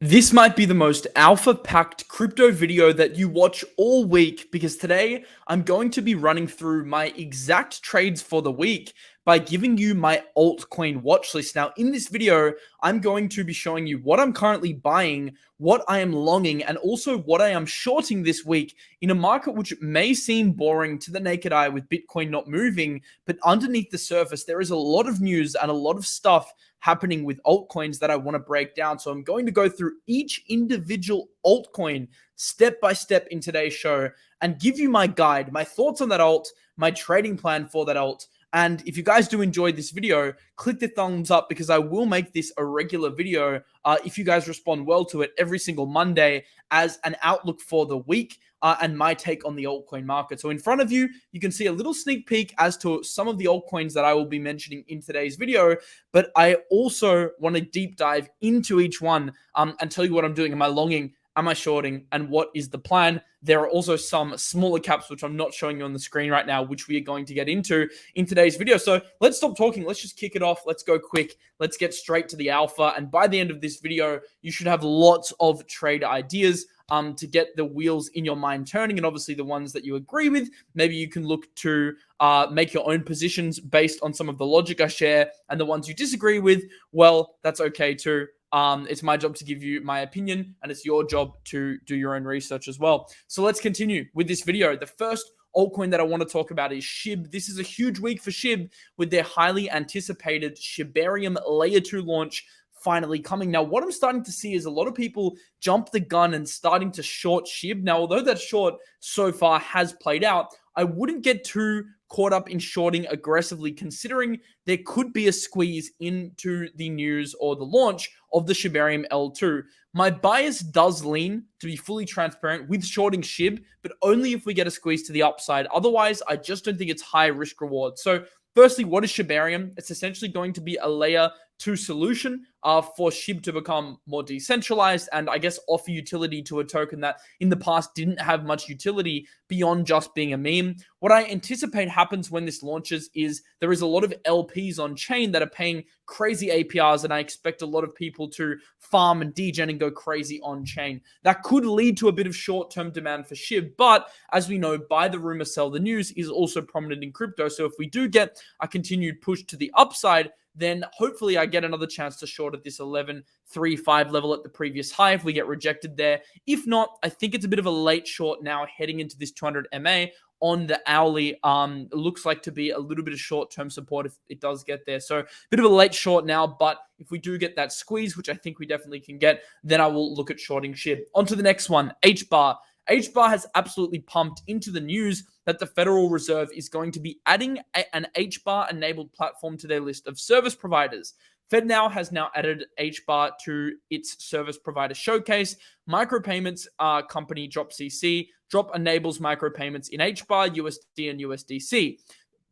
This might be the most alpha-packed crypto video that you watch all week because today I'm going to be running through my exact trades for the week by giving you my altcoin watch list. Now, in this video, I'm going to be showing you what I'm currently buying, what I am longing, and also what I am shorting this week in a market which may seem boring to the naked eye with Bitcoin not moving, but underneath the surface, there is a lot of news and a lot of stuff happening with altcoins that I want to break down. So I'm going to go through each individual altcoin step by step in today's show and give you my guide, my thoughts on that alt, my trading plan for that alt. And if you guys do enjoy this video, click the thumbs up because I will make this a regular video if you guys respond well to it every single Monday as an outlook for the week and my take on the altcoin market. So in front of you, you can see a little sneak peek as to some of the altcoins that I will be mentioning in today's video, but I also want to deep dive into each one and tell you what I'm doing. Am I longing? Am I shorting? And what is the plan? There are also some smaller caps, which I'm not showing you on the screen right now, which we are going to get into in today's video. So let's stop talking. Let's just kick it off. Let's go quick. Let's get straight to the alpha. And by the end of this video, you should have lots of trade ideas to get the wheels in your mind turning. And obviously the ones that you agree with, maybe you can look to make your own positions based on some of the logic I share. And the ones you disagree with, well, that's okay too. It's my job to give you my opinion, and it's your job to do your own research as well. So let's continue with this video. The first altcoin that I want to talk about is SHIB. This is a huge week for SHIB with their highly anticipated Shibarium Layer 2 launch finally coming. Now, what I'm starting to see is a lot of people jump the gun and starting to short SHIB. Now, although that short so far has played out, I wouldn't get too caught up in shorting aggressively, considering there could be a squeeze into the news or the launch of the Shibarium L2. My bias does lean, to be fully transparent, with shorting SHIB, but only if we get a squeeze to the upside. Otherwise, I just don't think it's high risk reward. So firstly, what is Shibarium? It's essentially going to be a layer 2 solution for SHIB to become more decentralized and I guess offer utility to a token that in the past didn't have much utility beyond just being a meme. What I anticipate happens when this launches is there is a lot of LPs on chain that are paying crazy APRs, and I expect a lot of people to farm and degen and go crazy on chain. That could lead to a bit of short-term demand for SHIB, but as we know, buy the rumor, sell the news is also prominent in crypto. So if we do get a continued push to the upside, then hopefully I get another chance to short at this 11.35 level at the previous high if we get rejected there. If not, I think it's a bit of a late short now heading into this 200 MA on the hourly. It looks like to be a little bit of short-term support if it does get there. So a bit of a late short now, but if we do get that squeeze, which I think we definitely can get, then I will look at shorting SHIB. On to the next one, HBAR. HBAR has absolutely pumped into the news that the Federal Reserve is going to be adding an HBAR-enabled platform to their list of service providers. FedNow has now added HBAR to its service provider showcase. Micropayments company DropCC. Drop enables micropayments in HBAR, USD, and USDC.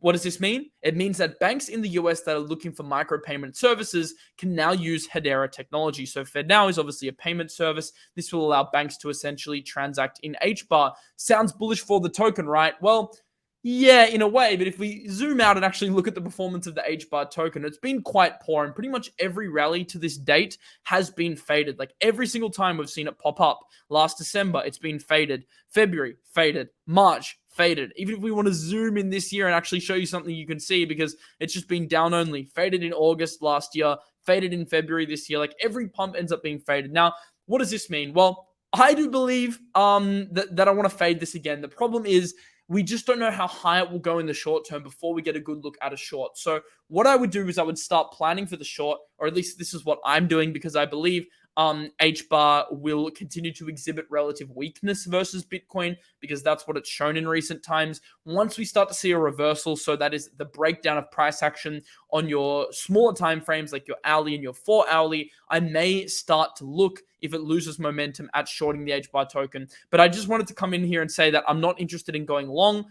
What does this mean? It means that banks in the US that are looking for micropayment services can now use Hedera technology. So FedNow is obviously a payment service. This will allow banks to essentially transact in HBAR. Sounds bullish for the token, right? Well, yeah, in a way, but if we zoom out and actually look at the performance of the HBAR token, it's been quite poor, and pretty much every rally to this date has been faded. Like every single time we've seen it pop up. Last December, it's been faded. February, faded. March, faded. Even if we want to zoom in this year and actually show you something you can see, because it's just been down only. Faded in August last year, faded in February this year. Like every pump ends up being faded. Now, what does this mean? Well, I do believe that I want to fade this again. The problem is we just don't know how high it will go in the short term before we get a good look at a short. So what I would do is I would start planning for the short, or at least this is what I'm doing, because I believe HBAR will continue to exhibit relative weakness versus Bitcoin, because that's what it's shown in recent times. Once we start to see a reversal, so that is the breakdown of price action on your smaller time frames like your hourly and your 4 hourly, I may start to look, if it loses momentum, at shorting the HBAR token. But I just wanted to come in here and say that I'm not interested in going long,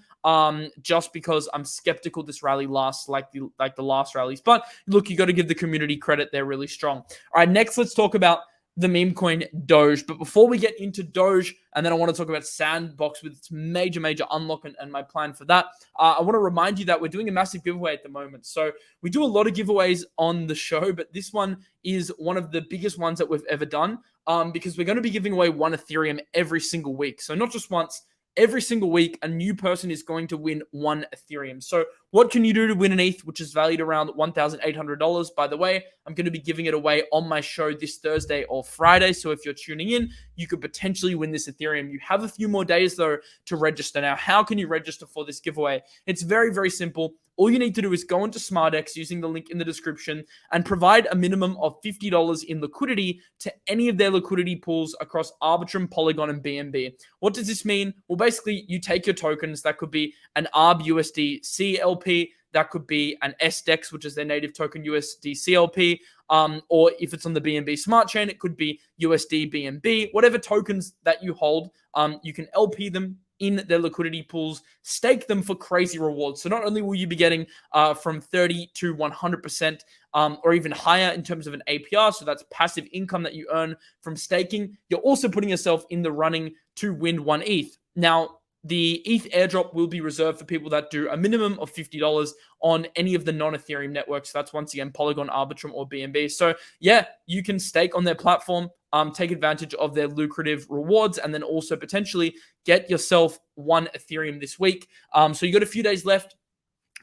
just because I'm skeptical this rally lasts like the last rallies. But look, you got to give the community credit; they're really strong. All right, next let's talk about the meme coin DOGE. But before we get into DOGE, and then I want to talk about Sandbox with its major unlock and my plan for that, I want to remind you that we're doing a massive giveaway at the moment. So we do a lot of giveaways on the show, but this one is one of the biggest ones that we've ever done. because we're going to be giving away 1 Ethereum every single week. So not just once, every single week, a new person is going to win 1 Ethereum. So what can you do to win an ETH, which is valued around $1,800? By the way, I'm going to be giving it away on my show this Thursday or Friday. So if you're tuning in, you could potentially win this Ethereum. You have a few more days, though, to register. Now, how can you register for this giveaway? It's very, very simple. All you need to do is go into SmarDex using the link in the description and provide a minimum of $50 in liquidity to any of their liquidity pools across Arbitrum, Polygon, and BNB. What does this mean? Well, basically, you take your tokens. That could be an ARB USD CLP. That could be an SDEX, which is their native token USD CLP. Or if it's on the BNB Smart Chain, it could be USD BNB. Whatever tokens that you hold, you can LP them in their liquidity pools, stake them for crazy rewards. So not only will you be getting from 30 to 100% or even higher in terms of an APR, so that's passive income that you earn from staking, you're also putting yourself in the running to win 1 ETH. Now, the ETH airdrop will be reserved for people that do a minimum of $50 on any of the non-Ethereum networks. So that's once again Polygon, Arbitrum, or BNB. So yeah, you can stake on their platform, take advantage of their lucrative rewards, and then also potentially get yourself 1 Ethereum this week. So you got a few days left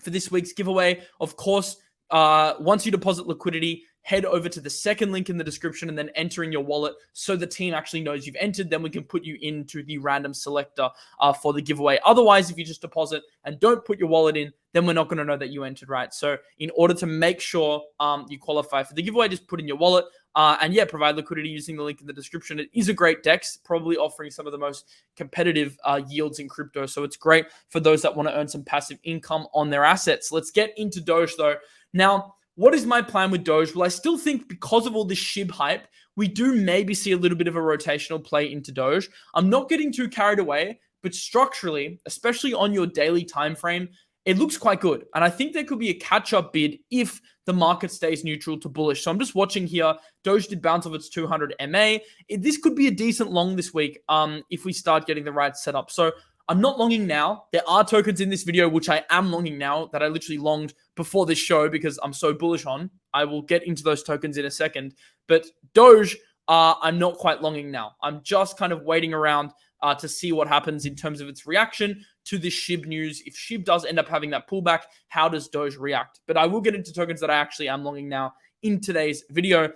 for this week's giveaway. Of course, once you deposit liquidity, head over to the second link in the description and then enter in your wallet so the team actually knows you've entered. Then we can put you into the random selector for the giveaway. Otherwise, if you just deposit and don't put your wallet in, then we're not going to know that you entered, right? So in order to make sure you qualify for the giveaway, just put in your wallet and yeah, provide liquidity using the link in the description. It is a great DEX, probably offering some of the most competitive yields in crypto. So it's great for those that want to earn some passive income on their assets. Let's get into Doge though. Now, what is my plan with Doge? Well, I still think because of all this SHIB hype, we do maybe see a little bit of a rotational play into Doge. I'm not getting too carried away, but structurally, especially on your daily time frame, it looks quite good. And I think there could be a catch-up bid if the market stays neutral to bullish. So I'm just watching here. Doge did bounce off its 200 MA. This could be a decent long this week if we start getting the right setup. So I'm not longing now. There are tokens in this video which I am longing now that I literally longed before this show because I'm so bullish on. I will get into those tokens in a second. But Doge, I'm not quite longing now. I'm just kind of waiting around to see what happens in terms of its reaction to this SHIB news. If SHIB does end up having that pullback, how does Doge react? But I will get into tokens that I actually am longing now in today's video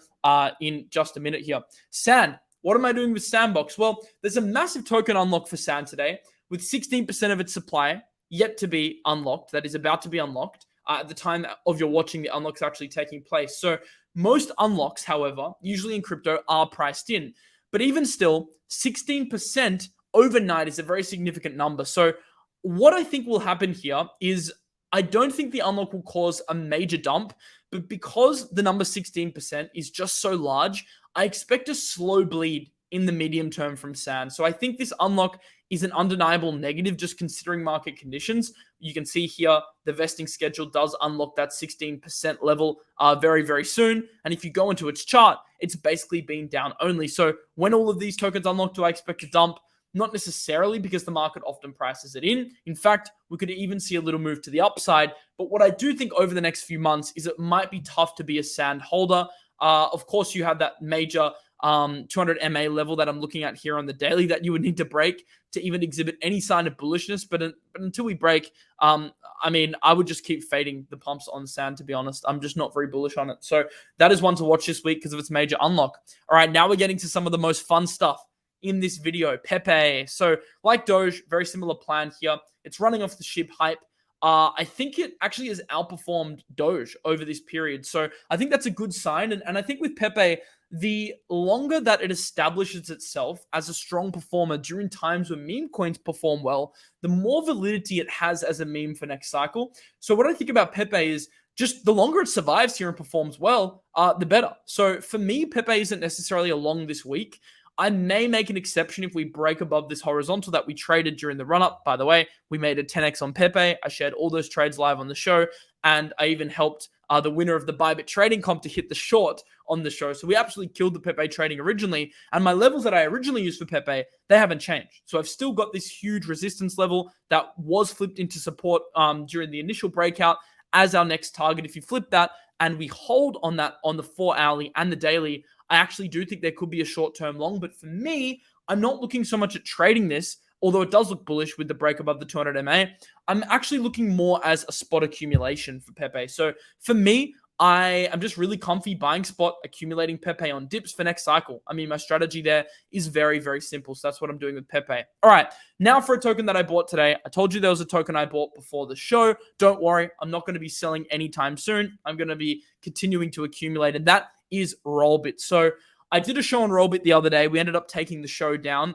in just a minute here. Sand. What am I doing with Sandbox? Well, there's a massive token unlock for Sand today, with 16% of its supply yet to be unlocked. That is about to be unlocked. At the time of your watching, the unlock's actually taking place. So most unlocks, however, usually in crypto are priced in. But even still, 16% overnight is a very significant number. So what I think will happen here is I don't think the unlock will cause a major dump, but because the number 16% is just so large, I expect a slow bleed in the medium term from Sand. So I think this unlock is an undeniable negative just considering market conditions. You can see here the vesting schedule does unlock that 16% level very, very soon. And if you go into its chart, it's basically been down only. So when all of these tokens unlock, do I expect a dump? Not necessarily, because the market often prices it in. In fact, we could even see a little move to the upside. But what I do think over the next few months is it might be tough to be a Sand holder. Of course, you have that major 200 MA level that I'm looking at here on the daily that you would need to break to even exhibit any sign of bullishness. But until we break, I mean, I would just keep fading the pumps on Sand, to be honest. I'm just not very bullish on it. So that is one to watch this week because of its major unlock. All right, now we're getting to some of the most fun stuff in this video. 𝗕𝗕𝗄. So like Doge, very similar plan here. It's running off the SHIB hype. I think it actually has outperformed Doge over this period. So I think that's a good sign. And I think with 𝗕𝗕𝗄, the longer that it establishes itself as a strong performer during times when meme coins perform well, the more validity it has as a meme for next cycle. So what I think about 𝗕𝗕𝗄 is just the longer it survives here and performs well, the better. So for me, 𝗕𝗕𝗄 isn't necessarily a long this week. I may make an exception if we break above this horizontal that we traded during the run-up. By the way, we made a 10x on 𝗕𝗕𝗄. I shared all those trades live on the show, and I even helped the winner of the 𝗕𝗕𝗄 trading comp to hit the short on the show. So we absolutely killed the 𝗕𝗕𝗄 trading originally, and my levels that I originally used for 𝗕𝗕𝗄, they haven't changed. So I've still got this huge resistance level that was flipped into support during the initial breakout as our next target. If you flip that and we hold on that on the 4 hourly and the daily, I actually do think there could be a short-term long, but for me, I'm not looking so much at trading this, although it does look bullish with the break above the 200 MA. I'm actually looking more as a spot accumulation for 𝗵𝗵𝗡. So for me, I am just really comfy buying spot, accumulating 𝗵𝗵𝗡 on dips for next cycle. I mean, my strategy there is very, very simple. So that's what I'm doing with 𝗵𝗵𝗡. All right, now for a token that I bought today. I told you there was a token I bought before the show. Don't worry, I'm not going to be selling anytime soon. I'm going to be continuing to accumulate, and that is Rollbit. So I did a show on Rollbit the other day. We ended up taking the show down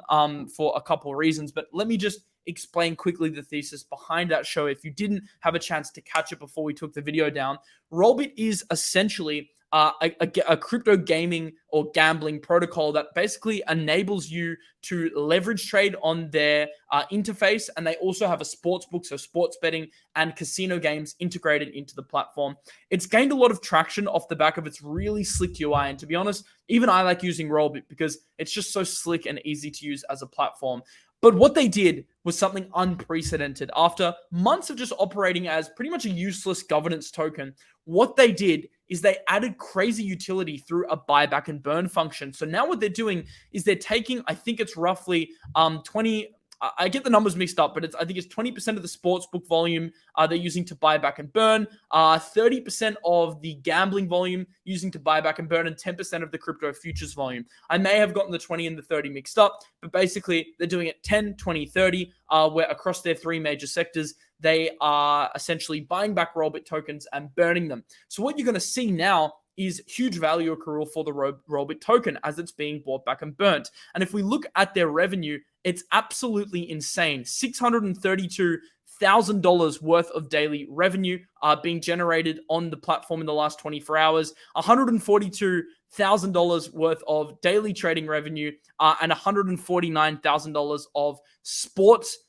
for a couple of reasons, but let me just explain quickly the thesis behind that show if you didn't have a chance to catch it before we took the video down. Rollbit is essentially a crypto gaming or gambling protocol that basically enables you to leverage trade on their interface, and they also have a sports book, so sports betting and casino games integrated into the platform. It's gained a lot of traction off the back of its really slick UI, and to be honest, even I like using Rollbit because it's just so slick and easy to use as a platform. But what they did was something unprecedented. After months of just operating as pretty much a useless governance token, what they did is they added crazy utility through a buyback and burn function. So now what they're doing is they're taking, I think it's roughly 20, I get the numbers mixed up, but I think it's 20% of the sportsbook volume they're using to buy back and burn, 30% of the gambling volume using to buy back and burn, and 10% of the crypto futures volume. I may have gotten the 20 and the 30 mixed up, but basically they're doing it 10, 20, 30, where across their three major sectors, they are essentially buying back Rollbit tokens and burning them. So what you're going to see now is huge value accrual for the Rollbit token as it's being bought back and burnt. And if we look at their revenue, it's absolutely insane. $632,000 worth of daily revenue being generated on the platform in the last 24 hours, $142,000 worth of daily trading revenue, and $149,000 of sports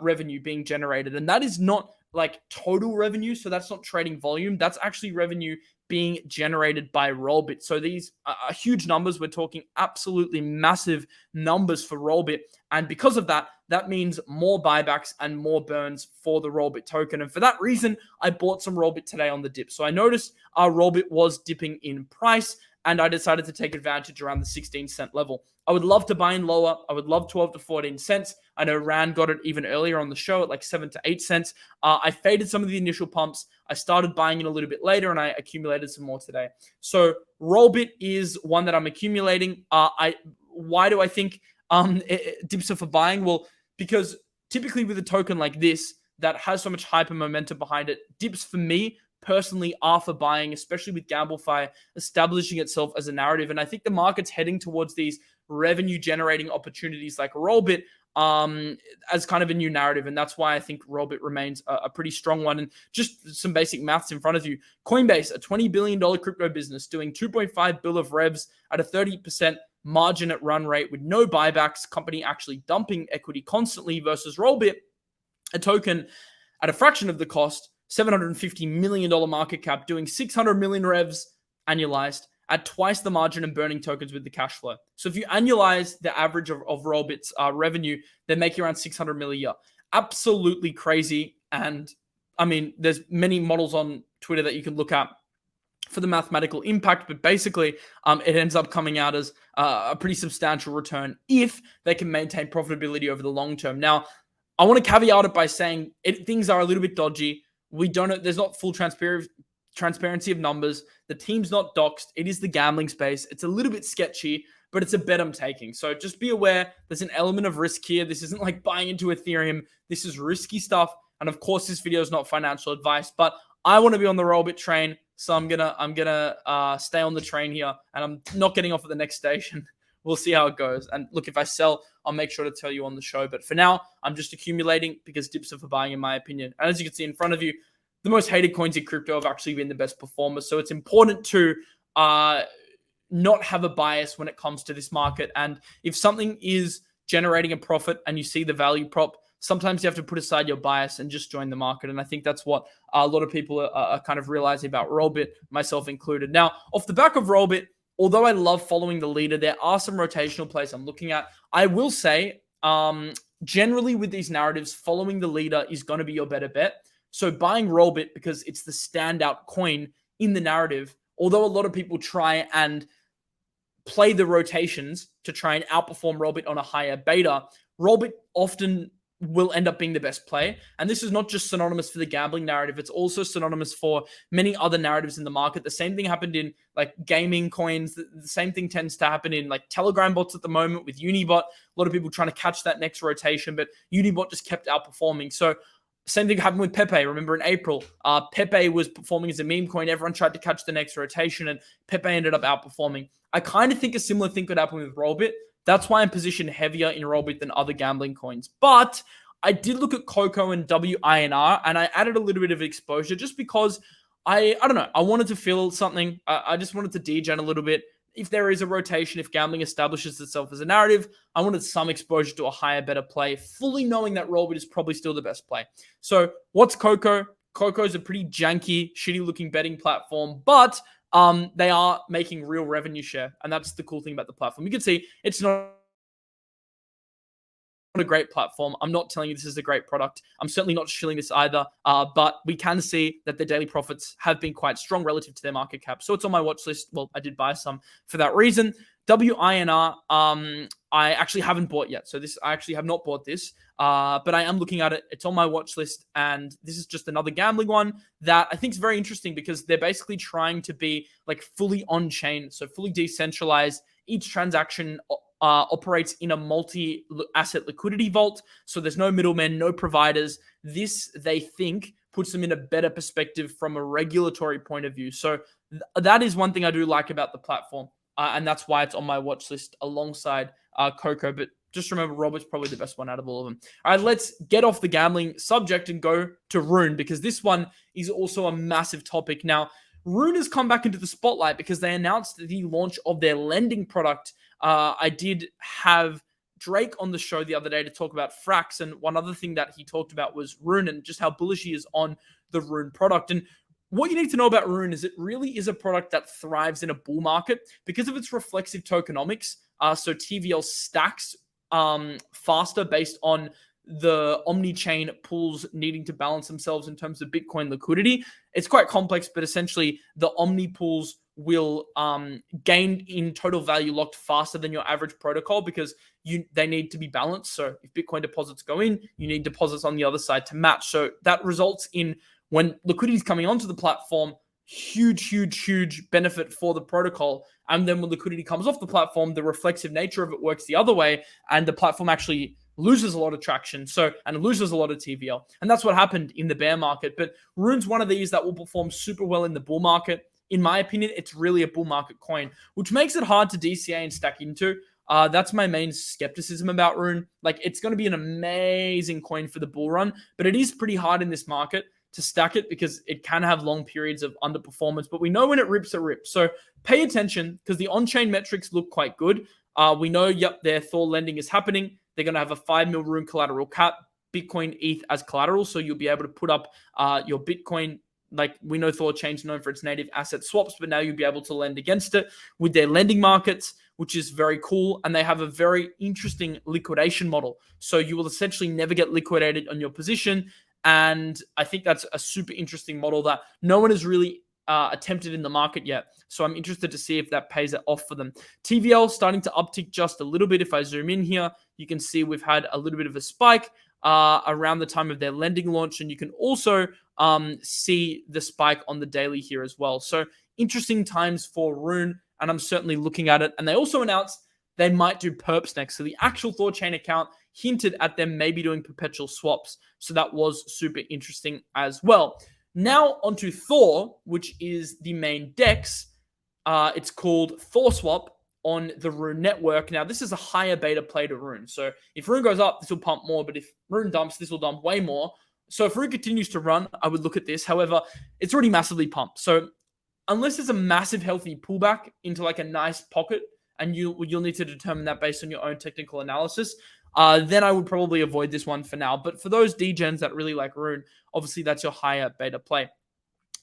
revenue being generated. And that is not like total revenue. So that's not trading volume. That's actually revenue being generated by Rollbit. So these are huge numbers. We're talking absolutely massive numbers for Rollbit. And because of that, that means more buybacks and more burns for the Rollbit token. And for that reason, I bought some Rollbit today on the dip. So I noticed our Rollbit was dipping in price, and I decided to take advantage around the 16-cent level. I would love to buy in lower. I would love 12 to 14 cents. I know Rand got it even earlier on the show at like 7 to 8 cents. I faded some of the initial pumps. I started buying in a little bit later, and I accumulated some more today. So Rollbit is one that I'm accumulating. Why do I think dips are for buying? Well, because typically with a token like this that has so much hyper momentum behind it, dips for me personally are for buying, especially with GambleFi establishing itself as a narrative. And I think the market's heading towards these revenue generating opportunities like Rollbit as kind of a new narrative. And that's why I think Rollbit remains a pretty strong one. And just some basic maths in front of you. Coinbase, a $20 billion crypto business doing 𝗕𝗫𝗄𝗏 of revs at a 30% margin at run rate with no buybacks, company actually dumping equity constantly, versus Rollbit, a token at a fraction of the cost, $750 million market cap, doing 600 million revs annualized at twice the margin and burning tokens with the cash flow. So if you annualize the average of Rollbit's revenue, they're making around 600 million a year. Absolutely crazy. And I mean, there's many models on Twitter that you can look at for the mathematical impact, but basically it ends up coming out as a pretty substantial return if they can maintain profitability over the long term. Now, I want to caveat it by saying things are a little bit dodgy. We don't know, there's not full transparency of numbers. The team's not doxed. It is the gambling space. It's a little bit sketchy, but it's a bet I'm taking. So just be aware there's an element of risk here. This isn't like buying into Ethereum. This is risky stuff. And of course, this video is not financial advice, but I want to be on the Rollbit train. So I'm gonna stay on the train here, and I'm not getting off at the next station. We'll see how it goes. And look, if I sell, I'll make sure to tell you on the show. But for now, I'm just accumulating because dips are for buying, in my opinion. And as you can see in front of you, the most hated coins in crypto have actually been the best performers. So it's important to not have a bias when it comes to this market. And if something is generating a profit and you see the value prop, sometimes you have to put aside your bias and just join the market. And I think that's what a lot of people are kind of realizing about Rollbit, myself included. Now, off the back of Rollbit, although I love following the leader, there are some rotational plays I'm looking at. I will say, generally with these narratives, following the leader is going to be your better bet. So buying Rollbit because it's the standout coin in the narrative, although a lot of people try and play the rotations to try and outperform Rollbit on a higher beta, Rollbit often will end up being the best play. And this is not just synonymous for the gambling narrative. It's also synonymous for many other narratives in the market. The same thing happened in like gaming coins. The same thing tends to happen in like Telegram bots at the moment with Unibot. A lot of people trying to catch that next rotation, but Unibot just kept outperforming. So same thing happened with 𝗕𝗍𝗄. Remember in April, 𝗕𝗍𝗄 was performing as a meme coin. Everyone tried to catch the next rotation and 𝗕𝗍𝗄 ended up outperforming. I kind of think a similar thing could happen with Rollbit. That's why I'm positioned heavier in Rollbit than other gambling coins. But I did look at Coco and WINR and I added a little bit of exposure just because I don't know. I wanted to feel something. I just wanted to degen a little bit. If there is a rotation, if gambling establishes itself as a narrative, I wanted some exposure to a higher, better play, fully knowing that Rollbit is probably still the best play. So what's Coco? Coco is a pretty janky, shitty looking betting platform, but they are making real revenue share. And that's the cool thing about the platform. You can see it's not a great platform. I'm not telling you this is a great product. I'm certainly not shilling this either. But we can see that the daily profits have been quite strong relative to their market cap. So it's on my watch list. Well, I did buy some for that reason. WINR, I actually haven't bought yet. So I actually have not bought this. But I am looking at it. It's on my watch list. And this is just another gambling one that I think is very interesting because they're basically trying to be like fully on-chain. So fully decentralized. Each transaction operates in a multi-asset liquidity vault. So there's no middlemen, no providers. This, they think, puts them in a better perspective from a regulatory point of view. So that is one thing I do like about the platform. And that's why it's on my watch list alongside Coco. But just remember, Rollbit's probably the best one out of all of them. All right, let's get off the gambling subject and go to RUNE because this one is also a massive topic. Now, RUNE has come back into the spotlight because they announced the launch of their lending product. I did have Drake on the show the other day to talk about Frax, and one other thing that he talked about was RUNE and just how bullish he is on the RUNE product. And what you need to know about RUNE is it really is a product that thrives in a bull market because of its reflexive tokenomics. So TVL stacks faster based on the omni-chain pools needing to balance themselves in terms of Bitcoin liquidity. It's quite complex, but essentially the omni pools will gain in total value locked faster than your average protocol because they need to be balanced. So if Bitcoin deposits go in, you need deposits on the other side to match. So that results in when liquidity is coming onto the platform, huge benefit for the protocol. And then when liquidity comes off the platform, the reflexive nature of it works the other way and the platform actually loses a lot of traction. And loses a lot of TVL. And that's what happened in the bear market. But RUNE's one of these that will perform super well in the bull market. In my opinion, it's really a bull market coin, which makes it hard to DCA and stack into. That's my main skepticism about RUNE. Like, it's going to be an amazing coin for the bull run, but it is pretty hard in this market to stack it because it can have long periods of underperformance. But we know when it rips, it rips. So pay attention because the on-chain metrics look quite good. We know, their Thor lending is happening. They're going to have a 5 mil RUNE collateral cap, Bitcoin, ETH as collateral. So you'll be able to put up your Bitcoin. Like, we know ThorChain's known for its native asset swaps, but now you'll be able to lend against it with their lending markets, which is very cool. And they have a very interesting liquidation model. So you will essentially never get liquidated on your position. And I think that's a super interesting model that no one has really attempted in the market yet. So I'm interested to see if that pays it off for them. TVL starting to uptick just a little bit. If I zoom in here, you can see we've had a little bit of a spike around the time of their lending launch. And you can also see the spike on the daily here as well. So interesting times for RUNE, and I'm certainly looking at it. And they also announced they might do perps next. So the actual ThorChain account hinted at them maybe doing perpetual swaps. So that was super interesting as well. Now onto Thor, which is the main DEX. It's called ThorSwap on the RUNE network. Now, this is a higher beta play to RUNE. So if RUNE goes up, this will pump more. But if RUNE dumps, this will dump way more. So if RUNE continues to run, I would look at this. However, it's already massively pumped. So unless there's a massive healthy pullback into like a nice pocket, and you'll need to determine that based on your own technical analysis, then I would probably avoid this one for now. But for those degens that really like RUNE, obviously that's your higher beta play.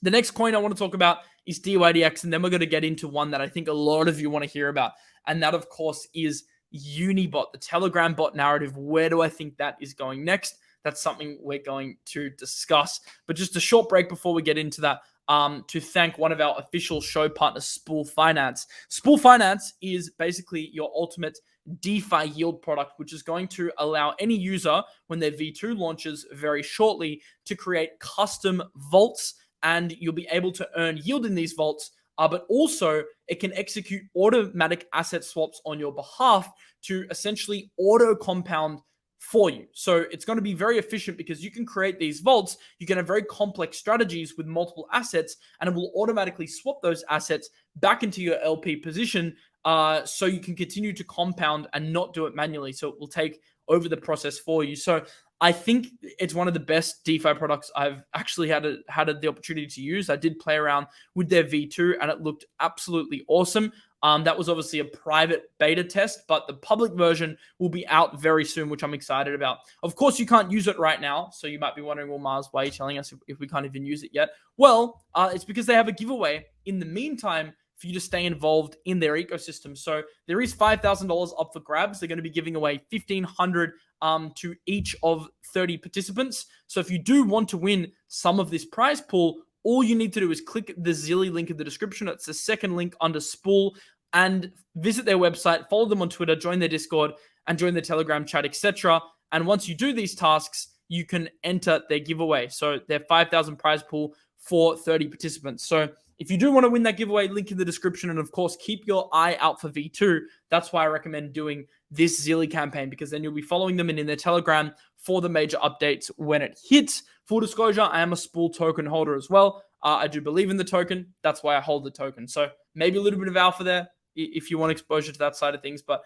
The next coin I want to talk about is DYDX, and then we're going to get into one that I think a lot of you want to hear about. And that, of course, is Unibot, the Telegram bot narrative. Where do I think that is going next? That's something we're going to discuss. But just a short break before we get into that. to thank one of our official show partners, Spool Finance. Spool Finance is basically your ultimate DeFi yield product, which is going to allow any user, when their V2 launches very shortly, to create custom vaults, and you'll be able to earn yield in these vaults, but also it can execute automatic asset swaps on your behalf to essentially auto compound for you. So it's going to be very efficient because you can create these vaults. You can have very complex strategies with multiple assets, and it will automatically swap those assets back into your LP position, so you can continue to compound and not do it manually. So it will take over the process for you. So I think it's one of the best DeFi products I've actually had the opportunity to use. I did play around with their V2 and it looked absolutely awesome. That was obviously a private beta test, but the public version will be out very soon, which I'm excited about. Of course, you can't use it right now. So you might be wondering, well, Mars, why are you telling us if we can't even use it yet? Well, it's because they have a giveaway in the meantime for you to stay involved in their ecosystem. So there is $5,000 up for grabs. They're going to be giving away $1,500 to each of 30 participants. So if you do want to win some of this prize pool, all you need to do is click the Zealy link in the description. It's the second link under Spool, and visit their website, follow them on Twitter, join their Discord, and join their Telegram chat, etc. And once you do these tasks, you can enter their giveaway. So their 5,000 prize pool for 30 participants. So if you do want to win that giveaway, link in the description. And of course, keep your eye out for V2. That's why I recommend doing this Zealy campaign, because then you'll be following them in their Telegram for the major updates when it hits. Full disclosure, I am a Spool token holder as well. I do believe in the token. That's why I hold the token. So maybe a little bit of alpha there if you want exposure to that side of things. But,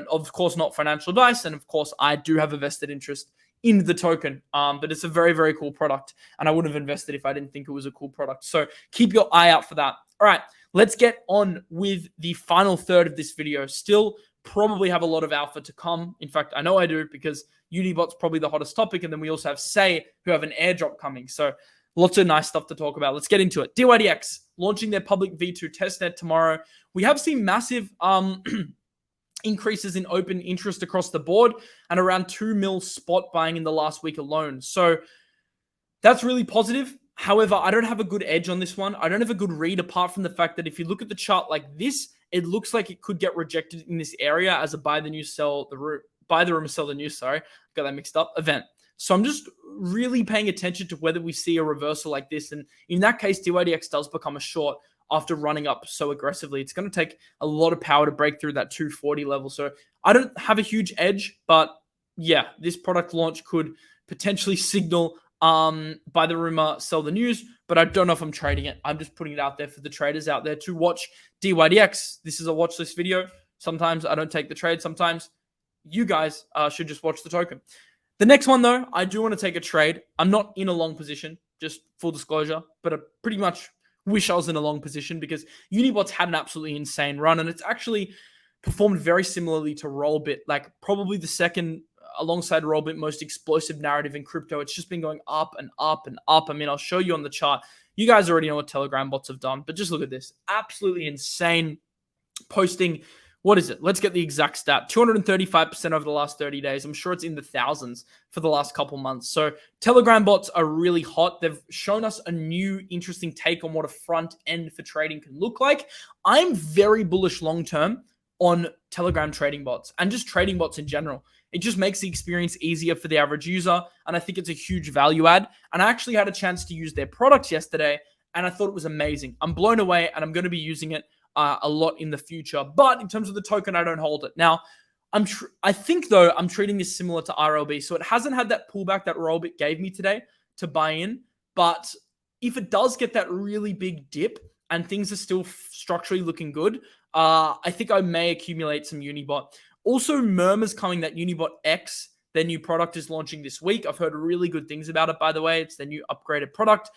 of course, not financial advice. And of course, I do have a vested interest in the token. But it's a very, very cool product. And I wouldn't have invested if I didn't think it was a cool product. So keep your eye out for that. All right, let's get on with the final third of this video. Still probably have a lot of alpha to come. In fact, I know I do, because Unibot's probably the hottest topic. And then we also have Say, who have an airdrop coming. So lots of nice stuff to talk about. Let's get into it. DYDX launching their public V2 testnet tomorrow. We have seen massive increases in open interest across the board, and around 2 mil spot buying in the last week alone. So that's really positive. However, I don't have a good edge on this one. I don't have a good read, apart from the fact that if you look at the chart like this, it looks like it could get rejected in this area as a buy the news, buy the rumor, sell the news. Sorry, got that mixed up. Event. So I'm just really paying attention to whether we see a reversal like this. And in that case, DYDX does become a short after running up so aggressively. It's going to take a lot of power to break through that 240 level. So I don't have a huge edge, but yeah, this product launch could potentially signal buy the rumor, sell the news, but I don't know if I'm trading it. I'm just putting it out there for the traders out there to watch DYDX. This is a watch list video. Sometimes I don't take the trade. Sometimes you guys should just watch the token. The next one, though, I do want to take a trade. I'm not in a long position, just full disclosure, but I pretty much wish I was in a long position, because Unibot's had an absolutely insane run, and it's actually performed very similarly to Rollbit, like probably the second, alongside Rollbit, most explosive narrative in crypto. It's just been going up and up and up. I mean, I'll show you on the chart. You guys already know what Telegram bots have done, but just look at this. Absolutely insane posting. What is it? Let's get the exact stat. 235% over the last 30 days. I'm sure it's in the thousands for the last couple months. So Telegram bots are really hot. They've shown us a new interesting take on what a front end for trading can look like. I'm very bullish long-term on Telegram trading bots and just trading bots in general. It just makes the experience easier for the average user. And I think it's a huge value add. And I actually had a chance to use their products yesterday, and I thought it was amazing. I'm blown away, and I'm going to be using it a lot in the future. But in terms of the token, I don't hold it. Now, I think, though, I'm treating this similar to RLB. So it hasn't had that pullback that Rollbit gave me today to buy in. But if it does get that really big dip and things are still structurally looking good, I think I may accumulate some Unibot. Also, Murmur's coming, that Unibot X, their new product, is launching this week. I've heard really good things about it, by the way. It's their new upgraded product.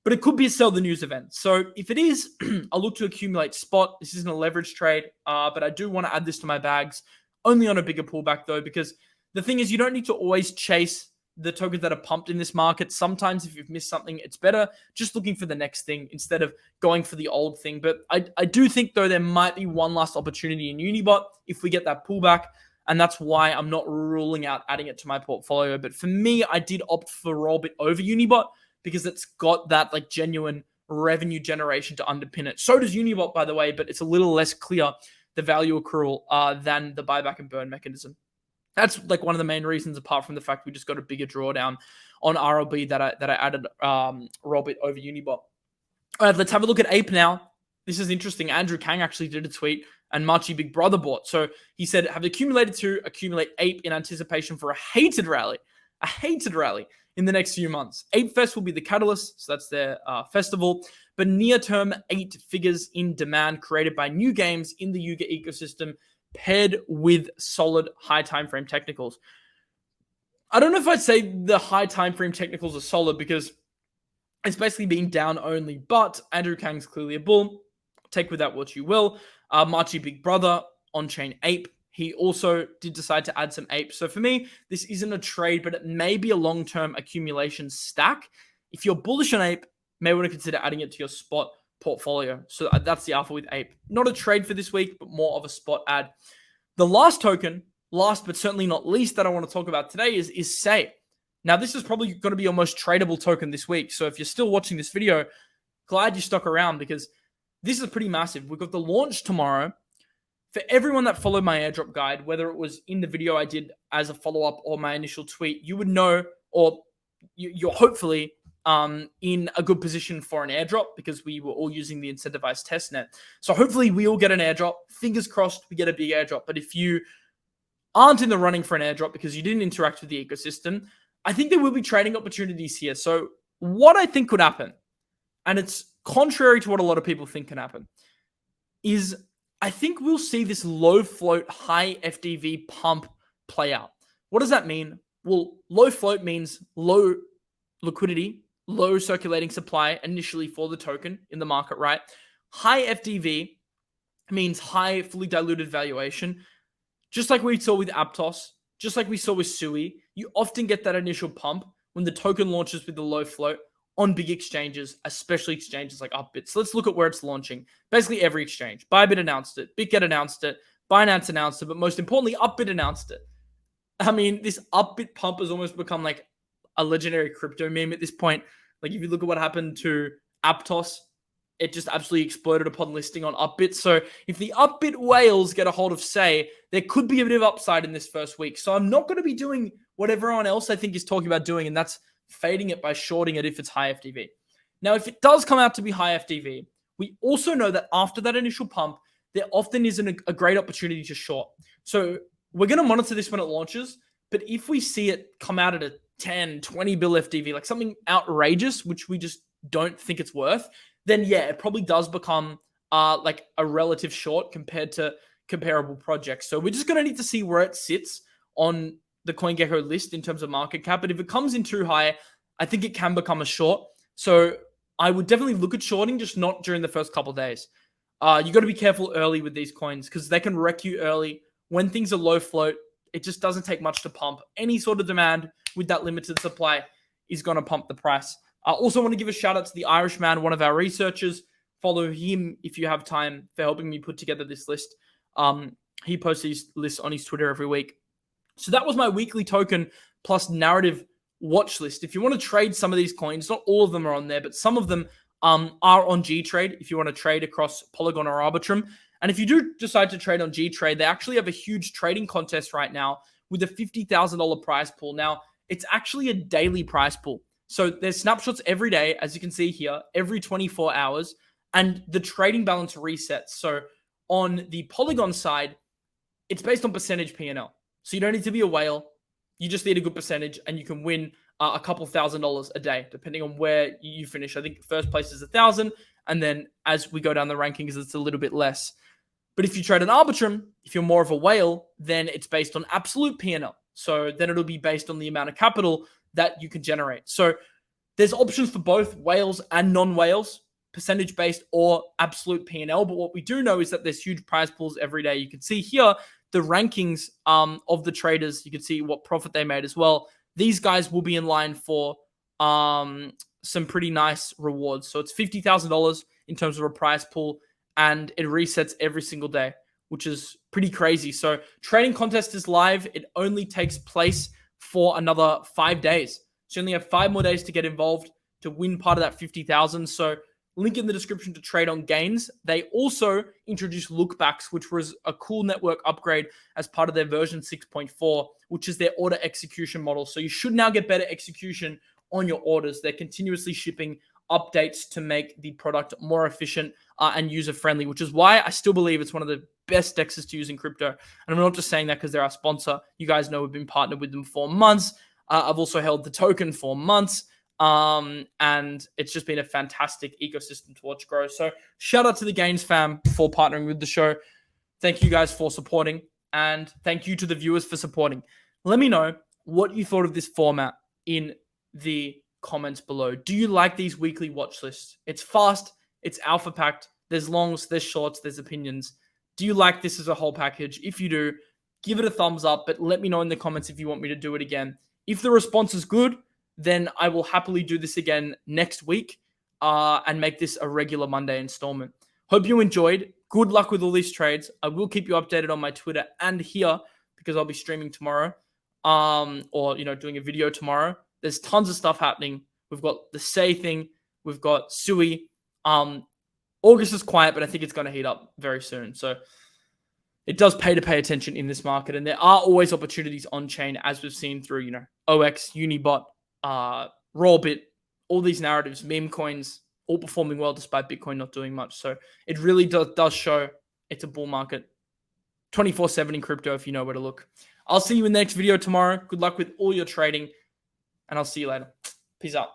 But it could be a sell the news event. So if it is, I'll look to accumulate spot. This isn't a leverage trade, but I do want to add this to my bags, only on a bigger pullback, though, because the thing is, you don't need to always chase the tokens that are pumped in this market. Sometimes if you've missed something, it's better just looking for the next thing instead of going for the old thing. But I do think, though, there might be one last opportunity in Unibot if we get that pullback. And that's why I'm not ruling out adding it to my portfolio. But for me, I did opt for Rollbit over Unibot, because it's got that like genuine revenue generation to underpin it. So does Unibot, by the way, but it's a little less clear, the value accrual, than the buyback and burn mechanism. That's like one of the main reasons, apart from the fact we just got a bigger drawdown on RLB that I added Rollbit over Unibot. All right, let's have a look at Ape now. This is interesting. Andrew Kang actually did a tweet, and 𝗏𝗍𝗵𝗏𝗏𝗧 bought. So he said, have accumulated to accumulate Ape in anticipation for a hated rally in the next few months. Ape Fest will be the catalyst, so that's their festival, but near-term 8 figures in demand created by new games in the Yuga ecosystem, paired with solid high time frame technicals. I don't know if I'd say the high time frame technicals are solid, because it's basically being down only, but Andrew Kang's clearly a bull. Take with that what you will. 𝗏𝗍𝗵𝗏𝗏𝗧 on-chain Ape. He also did decide to add some Ape. So for me, this isn't a trade, but it may be a long-term accumulation stack. If you're bullish on Ape, may want to consider adding it to your spot portfolio. So that's the alpha with Ape. Not a trade for this week, but more of a spot add. The last token, last but certainly not least, that I want to talk about today is 𝗧𝗍. Now, this is probably going to be your most tradable token this week. So if you're still watching this video, glad you stuck around, because this is pretty massive. We've got the launch tomorrow. For everyone that followed my airdrop guide, whether it was in the video I did as a follow-up or my initial tweet, you would know, or you're hopefully in a good position for an airdrop, because we were all using the incentivized testnet. So hopefully we all get an airdrop. Fingers crossed we get a big airdrop. But if you aren't in the running for an airdrop because you didn't interact with the ecosystem, I think there will be trading opportunities here. So what I think could happen, and it's contrary to what a lot of people think can happen, is I think we'll see this low float, high FDV pump play out. What does that mean? Well, low float means low liquidity, low circulating supply initially for the token in the market, right? High FDV means high fully diluted valuation. Just like we saw with Aptos, just like we saw with 𝗬𝗎, you often get that initial pump when the token launches with the low float on big exchanges, especially exchanges like Upbit. So let's look at where it's launching. Basically every exchange. Bybit announced it, BitGet announced it, Binance announced it, but most importantly, Upbit announced it. I mean, this Upbit pump has almost become like a legendary crypto meme at this point. Like if you look at what happened to Aptos, it just absolutely exploded upon listing on Upbit. So if the Upbit whales get a hold of 𝗧𝗍, there could be a bit of upside in this first week. So I'm not going to be doing what everyone else I think is talking about doing, and that's fading it by shorting it if it's high FDV. Now, if it does come out to be high FDV, we also know that after that initial pump, there often isn't a great opportunity to short. So we're going to monitor this when it launches, but if we see it come out at a 10, 20 bill FDV, like something outrageous, which we just don't think it's worth, then yeah, it probably does become like a relative short compared to comparable projects. So we're just going to need to see where it sits on the CoinGecko list in terms of market cap. But if it comes in too high, I think it can become a short. So I would definitely look at shorting, just not during the first couple of days. You got to be careful early with these coins, because they can wreck you early. When things are low float, it just doesn't take much to pump. Any sort of demand with that limited supply is going to pump the price. I also want to give a shout out to the Irishman, one of our researchers. Follow him if you have time, for helping me put together this list. He posts these lists on his Twitter every week. So that was my weekly token plus narrative watch list. If you want to trade some of these coins, not all of them are on there, but some of them are on G-Trade if you want to trade across Polygon or Arbitrum. And if you do decide to trade on G-Trade, they actually have a huge trading contest right now with a $50,000 prize pool. Now, it's actually a daily prize pool. So there's snapshots every day, as you can see here, every 24 hours, and the trading balance resets. So on the Polygon side, it's based on percentage P&L. So you don't need to be a whale. You just need a good percentage, and you can win a couple $1,000s a day, depending on where you finish. I think first place is 1,000, and then as we go down the rankings, it's a little bit less. But if you trade an Arbitrum, if you're more of a whale, then it's based on absolute P&L. So then it'll be based on the amount of capital that you can generate. So there's options for both whales and non-whales, percentage-based or absolute P&L. But what we do know is that there's huge prize pools every day. You can see here the rankings of the traders. You can see what profit they made as well. These guys will be in line for some pretty nice rewards. So it's $50,000 in terms of a prize pool, and it resets every single day, which is pretty crazy. So trading contest is live. It only takes place for another 5 days. So you only have 5 more days to get involved to win part of that $50,000. So Link in the description to trade on gains. They also introduced lookbacks, which was a cool network upgrade as part of their version 6.4, which is their order execution model. So you should now get better execution on your orders. They're continuously shipping updates to make the product more efficient and user-friendly, which is why I still believe it's one of the best dexes to use in crypto. And I'm not just saying that because they're our sponsor. You guys know we've been partnered with them for months. I've also held the token for months. And it's just been a fantastic ecosystem to watch grow. So shout out to the Gains fam for partnering with the show. Thank you guys for supporting, and thank you to the viewers for supporting. Let me know what you thought of this format in the comments below. Do you like these weekly watch lists? It's fast, it's alpha packed, there's longs, there's shorts, there's opinions. Do you like this as a whole package? If you do, give it a thumbs up, but let me know in the comments if you want me to do it again. If the response is good, then I will happily do this again next week and make this a regular Monday installment. Hope you enjoyed. Good luck with all these trades. I will keep you updated on my Twitter and here because I'll be streaming tomorrow or, doing a video tomorrow. There's tons of stuff happening. We've got the Say thing. We've got Sui. August is quiet, but I think it's going to heat up very soon. So it does pay to pay attention in this market. And there are always opportunities on chain, as we've seen through, OX, Unibot, Rollbit, all these narratives, meme coins, all performing well despite Bitcoin not doing much. So it really does show it's a bull market. 24/7 in crypto if you know where to look. I'll see you in the next video tomorrow. Good luck with all your trading, and I'll see you later. Peace out.